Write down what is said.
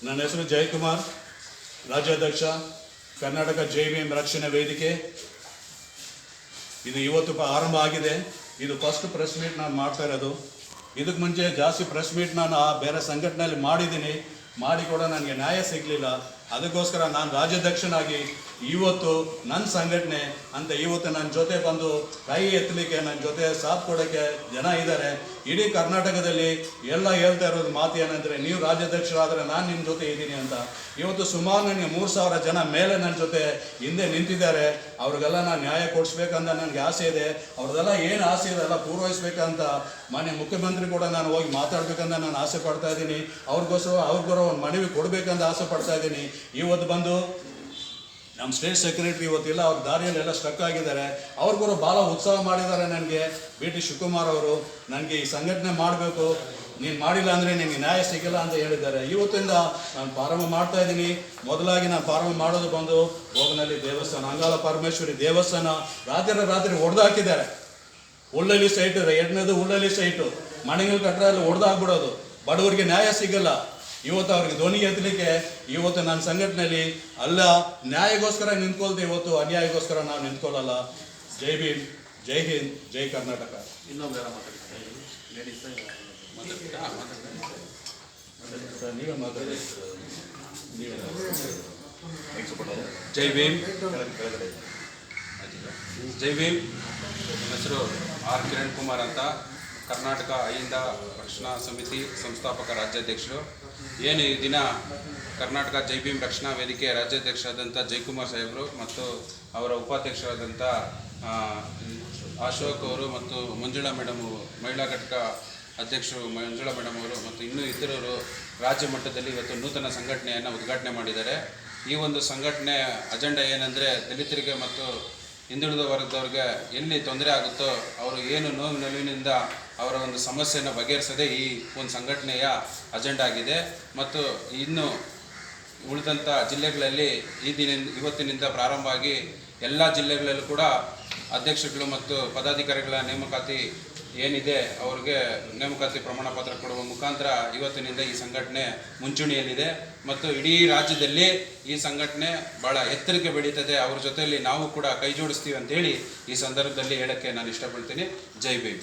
ನನ್ನ ಹೆಸರು ಜಯಕುಮಾರ್, ರಾಜ್ಯಾಧ್ಯಕ್ಷ ಕರ್ನಾಟಕ ಜೈ ಭೀಮ್ ರಕ್ಷಣಾ ವೇದಿಕೆ. ಇದು ಇವತ್ತು ಆರಂಭ ಆಗಿದೆ. ಇದು ಫಸ್ಟ್ ಪ್ರೆಸ್ ಮೀಟ್ ನಾನು ಮಾಡ್ತಾ ಇರೋದು. ಇದಕ್ಕೆ ಮುಂಚೆ ಜಾಸ್ತಿ ಪ್ರೆಸ್ ಮೀಟ್ ನಾನು ಬೇರೆ ಸಂಘಟನೆಯಲ್ಲಿ ಮಾಡಿದ್ದೀನಿ, ಮಾಡಿ ಕೂಡ ನನಗೆ ನ್ಯಾಯ ಸಿಗಲಿಲ್ಲ. ಅದಕ್ಕೋಸ್ಕರ ನಾನು ರಾಜ್ಯಾಧ್ಯಕ್ಷನಾಗಿ ಇವತ್ತು ನನ್ನ ಸಂಘಟನೆ ಅಂತ ಇವತ್ತು ನನ್ನ ಜೊತೆ ಬಂದು ಕೈ ಎತ್ತಲಿಕ್ಕೆ, ನನ್ನ ಜೊತೆ ಸಾಥ್ ಕೊಡೋಕ್ಕೆ ಜನ ಇದ್ದಾರೆ. ಇಡೀ ಕರ್ನಾಟಕದಲ್ಲಿ ಎಲ್ಲ ಹೇಳ್ತಾ ಇರೋದು ಮಾತು ಏನಂದರೆ, ನೀವು ರಾಜ್ಯಾಧ್ಯಕ್ಷರಾದರೆ ನಾನು ನಿಮ್ಮ ಜೊತೆ ಇದ್ದೀನಿ ಅಂತ. ಇವತ್ತು ಸುಮಾರು ನನಗೆ 3,000 ಜನ ಮೇಲೆ ನನ್ನ ಜೊತೆ ಹಿಂದೆ ನಿಂತಿದ್ದಾರೆ. ಅವ್ರಿಗೆಲ್ಲ ನಾನು ನ್ಯಾಯ ಕೊಡಿಸ್ಬೇಕಂತ ನನಗೆ ಆಸೆ ಇದೆ. ಅವ್ರದ್ದೆಲ್ಲ ಏನು ಆಸೆ ಇದೆ ಎಲ್ಲ ಪೂರೈಸ್ಬೇಕಂತ ಮಾನ್ಯ ಮುಖ್ಯಮಂತ್ರಿ ಕೂಡ ನಾನು ಹೋಗಿ ಮಾತಾಡ್ಬೇಕಂತ ನಾನು ಆಸೆ ಪಡ್ತಾ ಇದ್ದೀನಿ. ಅವ್ರಿಗೋರ ಒಂದು ಮನವಿ ಕೊಡಬೇಕಂತ ಆಸೆ ಪಡ್ತಾ ಇದ್ದೀನಿ. ಇವತ್ತು ಬಂದು ನಮ್ಮ ಸ್ಟೇಟ್ ಸೆಕ್ರೆಟರಿ ಇವತ್ತಿಲ್ಲ, ಅವ್ರ ದಾರಿಯಲ್ಲೆಲ್ಲ ಸ್ಟಕ್ ಆಗಿದ್ದಾರೆ. ಅವ್ರಿಗೂ ಭಾಳ ಉತ್ಸಾಹ ಮಾಡಿದ್ದಾರೆ. ನನಗೆ BT ಶಿವಕುಮಾರ್ ಅವರು ನನಗೆ ಈ ಸಂಘಟನೆ ಮಾಡಬೇಕು, ನೀನು ಮಾಡಿಲ್ಲ ಅಂದರೆ ನಿನಗೆ ನ್ಯಾಯ ಸಿಗಲ್ಲ ಅಂತ ಹೇಳಿದ್ದಾರೆ. ಇವತ್ತಿಂದ ನಾನು ಪ್ರಾರಂಭ ಮಾಡ್ತಾ ಇದ್ದೀನಿ. ಮೊದಲಾಗಿ ನಾನು ಪ್ರಾರಂಭ ಮಾಡೋದು ಬಂದು ಬೋಗನಹಳ್ಳಿ ದೇವಸ್ಥಾನ, ಅಂಗಾಲ ಪರಮೇಶ್ವರಿ ದೇವಸ್ಥಾನ ರಾತ್ರಿ ಹೊಡೆದಾಕಿದ್ದಾರೆ. ಉಳ್ಳಳ್ಳಿ ಸೈಟು, ಎರಡನೇದು ಉಳ್ಳಳ್ಳಿ ಸೈಟು ಮನೆಗಳು ಕಟ್ಟರಲ್ಲಿ ಹೊಡೆದಾಕ್ಬಿಡೋದು. ಬಡವರಿಗೆ ನ್ಯಾಯ ಸಿಗಲ್ಲ. ಇವತ್ತು ಅವ್ರಿಗೆ ಧ್ವನಿ ಎತ್ತಲಿಕ್ಕೆ ಇವತ್ತು ನನ್ನ ಸಂಘಟನೆಯಲ್ಲಿ ಅಲ್ಲ, ನ್ಯಾಯಕ್ಕೋಸ್ಕರ ನಿಂತ್ಕೊಳ್ತೆ, ಇವತ್ತು ಅನ್ಯಾಯಕ್ಕೋಸ್ಕರ ನಾವು ನಿಂತ್ಕೊಳ್ಳಲ್ಲ. ಜೈ ಭೀಮ್, ಜೈ ಹಿಂದ್, ಜೈ ಕರ್ನಾಟಕ. ಇನ್ನೊಬ್ಬ ನೀವೇ ಮಾತಾಡಿ. ಜೈ ಭೀಮ್. ಜೈ ಭೀಮ್. ನನ್ನ ಹೆಸರು R ಕಿರಣ್ ಕುಮಾರ್ ಅಂತ, ಕರ್ನಾಟಕ ಅಹಿಂದ ರಕ್ಷಣಾ ಸಮಿತಿ ಸಂಸ್ಥಾಪಕ ರಾಜ್ಯಾಧ್ಯಕ್ಷರು. ಏನು ಈ ದಿನ ಕರ್ನಾಟಕ ಜೈ ಭೀಮ್ ರಕ್ಷಣಾ ವೇದಿಕೆ ರಾಜ್ಯಾಧ್ಯಕ್ಷರಾದಂಥ ಜಯಕುಮಾರ್ ಸಾಹೇಬರು ಮತ್ತು ಅವರ ಉಪಾಧ್ಯಕ್ಷರಾದಂಥ ಅಶೋಕ್ ಅವರು ಮತ್ತು ಮಂಜುಳಾ ಮೇಡಮ್, ಮಹಿಳಾ ಘಟಕ ಅಧ್ಯಕ್ಷರು ಮಂಜುಳಾ ಮೇಡಮ್ ಅವರು ಮತ್ತು ಇನ್ನೂ ಇತರರು ರಾಜ್ಯ ಮಟ್ಟದಲ್ಲಿ ಇವತ್ತು ನೂತನ ಸಂಘಟನೆಯನ್ನು ಉದ್ಘಾಟನೆ ಮಾಡಿದ್ದಾರೆ. ಈ ಒಂದು ಸಂಘಟನೆ ಅಜೆಂಡಾ ಏನಂದರೆ, ದಲಿತರಿಗೆ ಮತ್ತು ಹಿಂದುಳಿದ ವರ್ಗದವ್ರಿಗೆ ಎಲ್ಲಿ ತೊಂದರೆ ಆಗುತ್ತೋ ಅವರು ಏನು ನೋವಿನಿಂದ ಅವರ ಒಂದು ಸಮಸ್ಯೆಯನ್ನು ಬಗೆಹರಿಸೋದೇ ಈ ಒಂದು ಸಂಘಟನೆಯ ಅಜೆಂಡಾ ಆಗಿದೆ. ಮತ್ತು ಇನ್ನು ಉಳಿದಂಥ ಜಿಲ್ಲೆಗಳಲ್ಲಿ ಇವತ್ತಿನಿಂದ ಪ್ರಾರಂಭ ಆಗಿ ಎಲ್ಲ ಜಿಲ್ಲೆಗಳಲ್ಲೂ ಕೂಡ ಅಧ್ಯಕ್ಷರುಗಳು ಮತ್ತು ಪದಾಧಿಕಾರಿಗಳ ನೇಮಕಾತಿ ಏನಿದೆ ಅವ್ರಿಗೆ ನೇಮಕಾತಿ ಪ್ರಮಾಣ ಪತ್ರ ಕೊಡುವ ಮುಖಾಂತರ ಇವತ್ತಿನಿಂದ ಈ ಸಂಘಟನೆ ಮುಂಚೂಣಿಯಲ್ಲಿದೆ ಮತ್ತು ಇಡೀ ರಾಜ್ಯದಲ್ಲಿ ಈ ಸಂಘಟನೆ ಭಾಳ ಎತ್ತರಕ್ಕೆ ಬೆಳೀತದೆ. ಅವ್ರ ಜೊತೆಯಲ್ಲಿ ನಾವು ಕೂಡ ಕೈ ಜೋಡಿಸ್ತೀವಿ ಅಂತೇಳಿ ಈ ಸಂದರ್ಭದಲ್ಲಿ ಹೇಳೋಕ್ಕೆ ನಾನು ಇಷ್ಟಪಡ್ತೀನಿ. ಜೈ ಭೀಮ್.